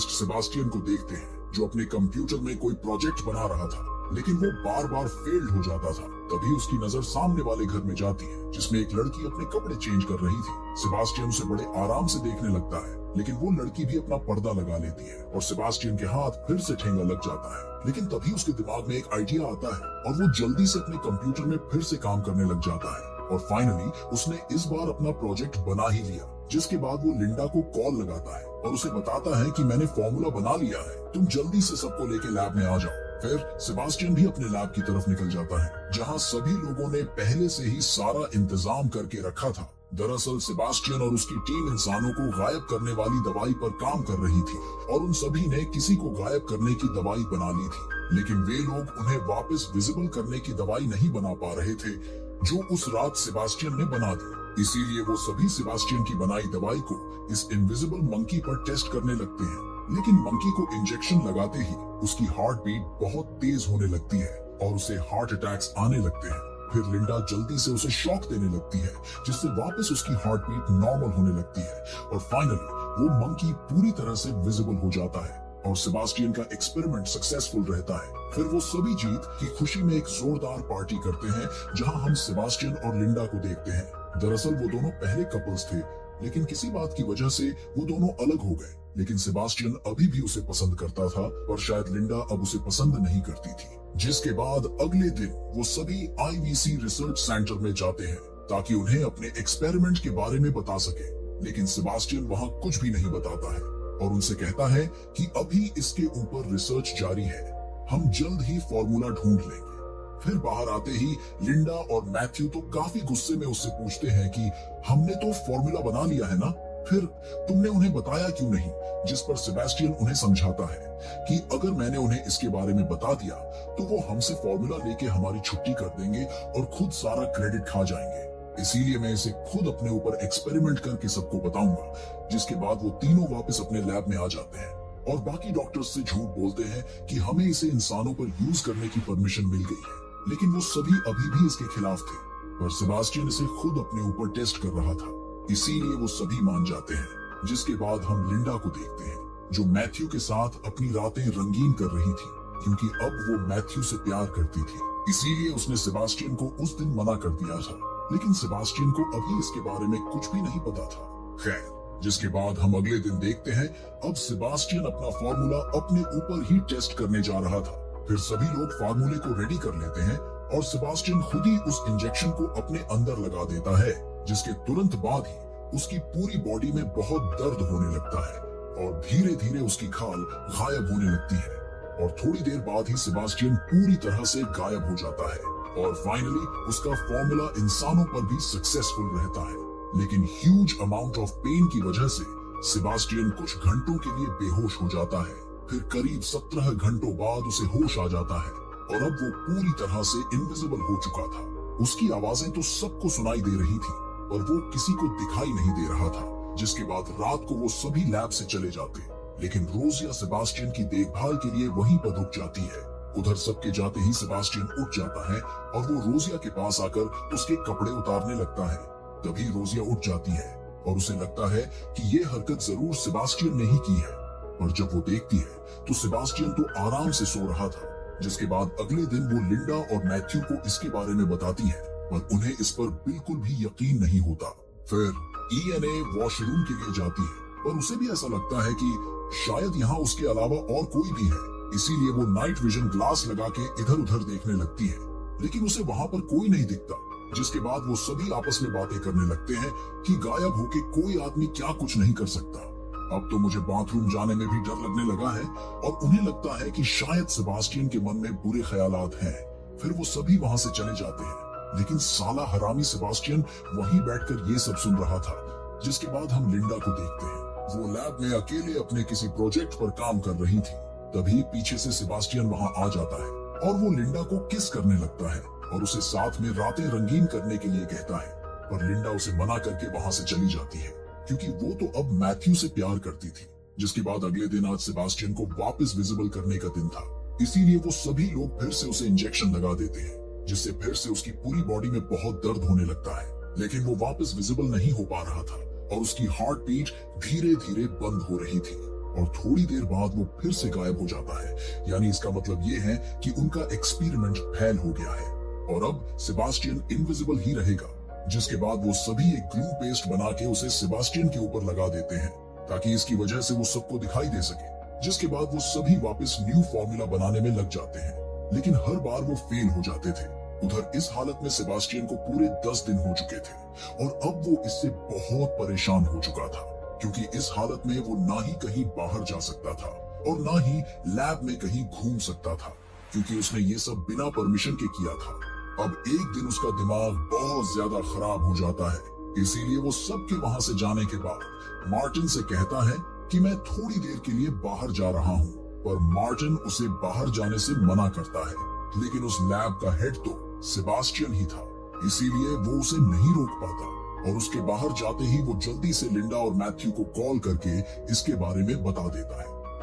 Sebastian को देखते हैं जो अपने कंप्यूटर में कोई प्रोजेक्ट बना रहा था, लेकिन वो बार बार फेल्ड हो जाता था। तभी उसकी नजर सामने वाले घर में जाती है जिसमें एक लड़की अपने कपड़े चेंज कर रही थी। सेबास्टियन उसे बड़े आराम से देखने लगता है, लेकिन वो लड़की भी अपना पर्दा लगा लेती है और सेबास्टियन के हाथ फिर से ठेंगा लग जाता है। लेकिन तभी उसके दिमाग में एक आइडिया आता है और वो जल्दी से अपने कंप्यूटर में फिर से काम करने लग जाता है और फाइनली उसने इस बार अपना प्रोजेक्ट बना ही लिया। जिसके बाद वो लिंडा को कॉल लगाता है और उसे बताता है कि मैंने फॉर्मूला बना लिया है, तुम जल्दी से सबको लेके लैब में आ जाओ। फिर सेबास्टियन भी अपने लैब की तरफ निकल जाता है जहां सभी लोगों ने पहले से ही सारा इंतजाम करके रखा था। दरअसल सेबास्टियन और उसकी टीम इंसानों को गायब करने वाली दवाई पर काम कर रही थी और उन सभी ने किसी को गायब करने की दवाई बना ली थी, लेकिन वे लोग उन्हें वापस विजिबल करने की दवाई नहीं बना पा रहे थे जो उस रात सेबास्टियन ने बना दी। इसीलिए वो सभी सेबास्टियन की बनाई दवाई को इस इनविजिबल मंकी पर टेस्ट करने लगते हैं, लेकिन मंकी को इंजेक्शन लगाते ही उसकी हार्ट बीट बहुत तेज होने लगती है और उसे हार्ट अटैक्स आने लगते हैं। फिर लिंडा जल्दी से उसे शॉक देने लगती है जिससे वापस उसकी हार्ट बीट नॉर्मल होने लगती है और फाइनली वो मंकी पूरी तरह से विजिबल हो जाता है और सेबास्टियन का एक्सपेरिमेंट सक्सेसफुल रहता है। फिर वो सभी जीत की खुशी में एक जोरदार पार्टी करते हैं जहां हम सेबास्टियन और लिंडा को देखते हैं। दरअसल वो दोनों पहले कपल्स थे, लेकिन किसी बात की वजह से वो दोनों अलग हो गए। लेकिन सेबास्टियन अभी भी उसे पसंद करता था और शायद लिंडा अब उसे पसंद नहीं करती थी। जिसके बाद अगले दिन वो सभी आईवीसी रिसर्च सेंटर में जाते हैं ताकि उन्हें अपने एक्सपेरिमेंट के बारे में बता सके, लेकिन सेबास्टियन वहाँ कुछ भी नहीं बताता है और उनसे कहता है कि अभी इसके ऊपर रिसर्च जारी है, हम जल्द ही फॉर्मूला ढूंढ लेंगे। फिर बाहर आते ही लिंडा और मैथ्यू तो काफी गुस्से में उससे पूछते हैं कि हमने तो फॉर्मूला बना लिया है ना, फिर तुमने उन्हें बताया क्यों नहीं? जिस पर सेबास्टियन उन्हें समझाता है कि अगर मैंने उन्हें इसके बारे में बता दिया तो वो हमसे फॉर्मूला लेके हमारी छुट्टी कर देंगे और खुद सारा क्रेडिट खा जाएंगे, इसीलिए मैं इसे खुद अपने ऊपर एक्सपेरिमेंट करके सबको बताऊंगा। जिसके बाद वो तीनों वापस अपने लैब में आ जाते हैं और बाकी डॉक्टर्स से झूठ बोलते हैं कि हमें इसे इंसानों पर यूज करने की परमिशन मिल गई है, लेकिन वो सभी अभी भी इसके खिलाफ थे। पर सेबास्टियन इसे खुद अपने ऊपर टेस्ट कर रहा था, इसीलिए वो सभी मान जाते हैं। जिसके बाद हम लिंडा को देखते हैं जो मैथ्यू के साथ अपनी रातें रंगीन कर रही थी, क्योंकि अब वो मैथ्यू से प्यार करती थी। इसीलिए उसने सेबास्टियन को उस दिन मना कर दिया था, लेकिन सेबास्टियन को अभी इसके बारे में कुछ भी नहीं पता था। खैर, जिसके बाद हम अगले दिन देखते हैं अब सेबास्टियन अपना फॉर्मूला अपने ऊपर ही टेस्ट करने जा रहा था। फिर सभी लोग फार्मूले को रेडी कर लेते हैं और सेबास्टियन खुद ही उस इंजेक्शन को अपने अंदर लगा देता है, जिसके तुरंत बाद ही उसकी पूरी बॉडी में बहुत दर्द होने लगता है और धीरे धीरे उसकी खाल गायब होने लगती है और थोड़ी देर बाद ही सेबास्टियन पूरी तरह से गायब हो जाता है और फाइनली उसका फॉर्मूला इंसानों पर भी सक्सेसफुल रहता है। लेकिन ह्यूज अमाउंट ऑफ पेन की वजह से सेबास्टियन कुछ घंटों के लिए बेहोश हो जाता है। फिर करीब 17 घंटों बाद उसे होश आ जाता है और अब वो पूरी तरह से इनविजिबल हो चुका था। उसकी आवाजें तो सबको सुनाई दे रही थी और वो किसी को दिखाई नहीं दे रहा था। जिसके बाद रात को वो सभी लैब से चले जाते, लेकिन रोजिया सेबास्टियन की देखभाल के लिए वहीं पर रुक जाती है। उधर सबके जाते ही सेबास्टियन उठ जाता है और वो रोजिया के पास आकर उसके कपड़े उतारने लगता है। तभी रोजिया उठ जाती है और उसे लगता है कि ये हरकत जरूर सेबास्टियन ने ही की है, पर जब वो देखती है तो सेबास्टियन तो आराम से सो रहा था। जिसके बाद अगले दिन वो लिंडा और मैथ्यू को इसके बारे में बताती है, पर उन्हें इस पर बिल्कुल भी यकीन नहीं होता। फिर ईएनए वॉशरूम के लिए जाती है, पर उसे भी ऐसा लगता है कि शायद यहाँ उसके अलावा और कोई भी है, इसीलिए वो नाइट विजन ग्लास लगा के इधर उधर देखने लगती है, लेकिन उसे वहाँ पर कोई नहीं दिखता। जिसके बाद वो सभी आपस में बातें करने लगते हैं कि गायब होके कोई आदमी क्या कुछ नहीं कर सकता। अब तो मुझे बाथरूम जाने में भी डर लगने लगा है और उन्हें लगता है कि शायद सेबास्टियन के मन में बुरे ख्यालात हैं। फिर वो सभी वहाँ से चले जाते हैं, लेकिन साला हरामी सेबास्टियन वहीं बैठकर ये सब सुन रहा था। जिसके बाद हम लिंडा को देखते हैं, वो लैब में अकेले अपने किसी प्रोजेक्ट पर काम कर रही थी। तभी पीछे से सेबास्टियन वहाँ आ जाता है और वो लिंडा को किस करने लगता है और उसे साथ में रातें रंगीन करने के लिए कहता है, पर लिंडा उसे मना करके वहाँ से चली जाती है क्योंकि वो तो अब मैथ्यू से प्यार करती थी। जिसके बाद अगले दिन आज सेबास्टियन को वापस विजिबल करने का दिन था, इसीलिए वो सभी लोग फिर से उसे इंजेक्शन लगा देते हैं, जिससे फिर से उसकी पूरी बॉडी में बहुत दर्द होने लगता है। लेकिन वो वापस विजिबल नहीं हो पा रहा था और उसकी हार्ट बीट धीरे धीरे बंद हो रही थी। और थोड़ी देर बाद वो फिर से गायब हो जाता है। यानी इसका मतलब ये है कि उनका एक्सपेरिमेंट फेल हो गया है और अब सेबास्टियन इनविजिबल ही रहेगा। जिसके बाद वो सभी एक ग्लू पेस्ट बना के उसे सेबास्टियन के ऊपर लगा देते हैं ताकि इसकी वजह से वो सबको दिखाई दे सके। जिसके बाद वो सभी वापस न्यू फॉर्मूला बनाने में लग जाते हैं, लेकिन हर बार वो फेल हो जाते थे। उधर इस हालत में सेबास्टियन को पूरे 10 दिन हो चुके थे और अब वो इससे बहुत परेशान हो चुका था, क्योंकि इस हालत में वो ना ही कहीं बाहर जा सकता था और ना ही लैब में कहीं घूम सकता था, क्योंकि उसने ये सब बिना परमिशन के किया था। अब एक दिन उसका दिमाग बहुत ज्यादा खराब हो जाता है, इसीलिए वो सबके वहां से जाने के बाद मार्टिन से कहता है कि मैं थोड़ी देर के लिए बाहर जा रहा हूँ, पर मार्टिन उसे बाहर जाने से मना करता है। लेकिन उस लैब का हेड तो सेबास्टियन ही था, इसीलिए वो उसे नहीं रोक पाता और उसके बाहर जाते ही वो जल्दी से लिंडा और मैथ्यू को कॉल करके इसके बारे में बता देता है।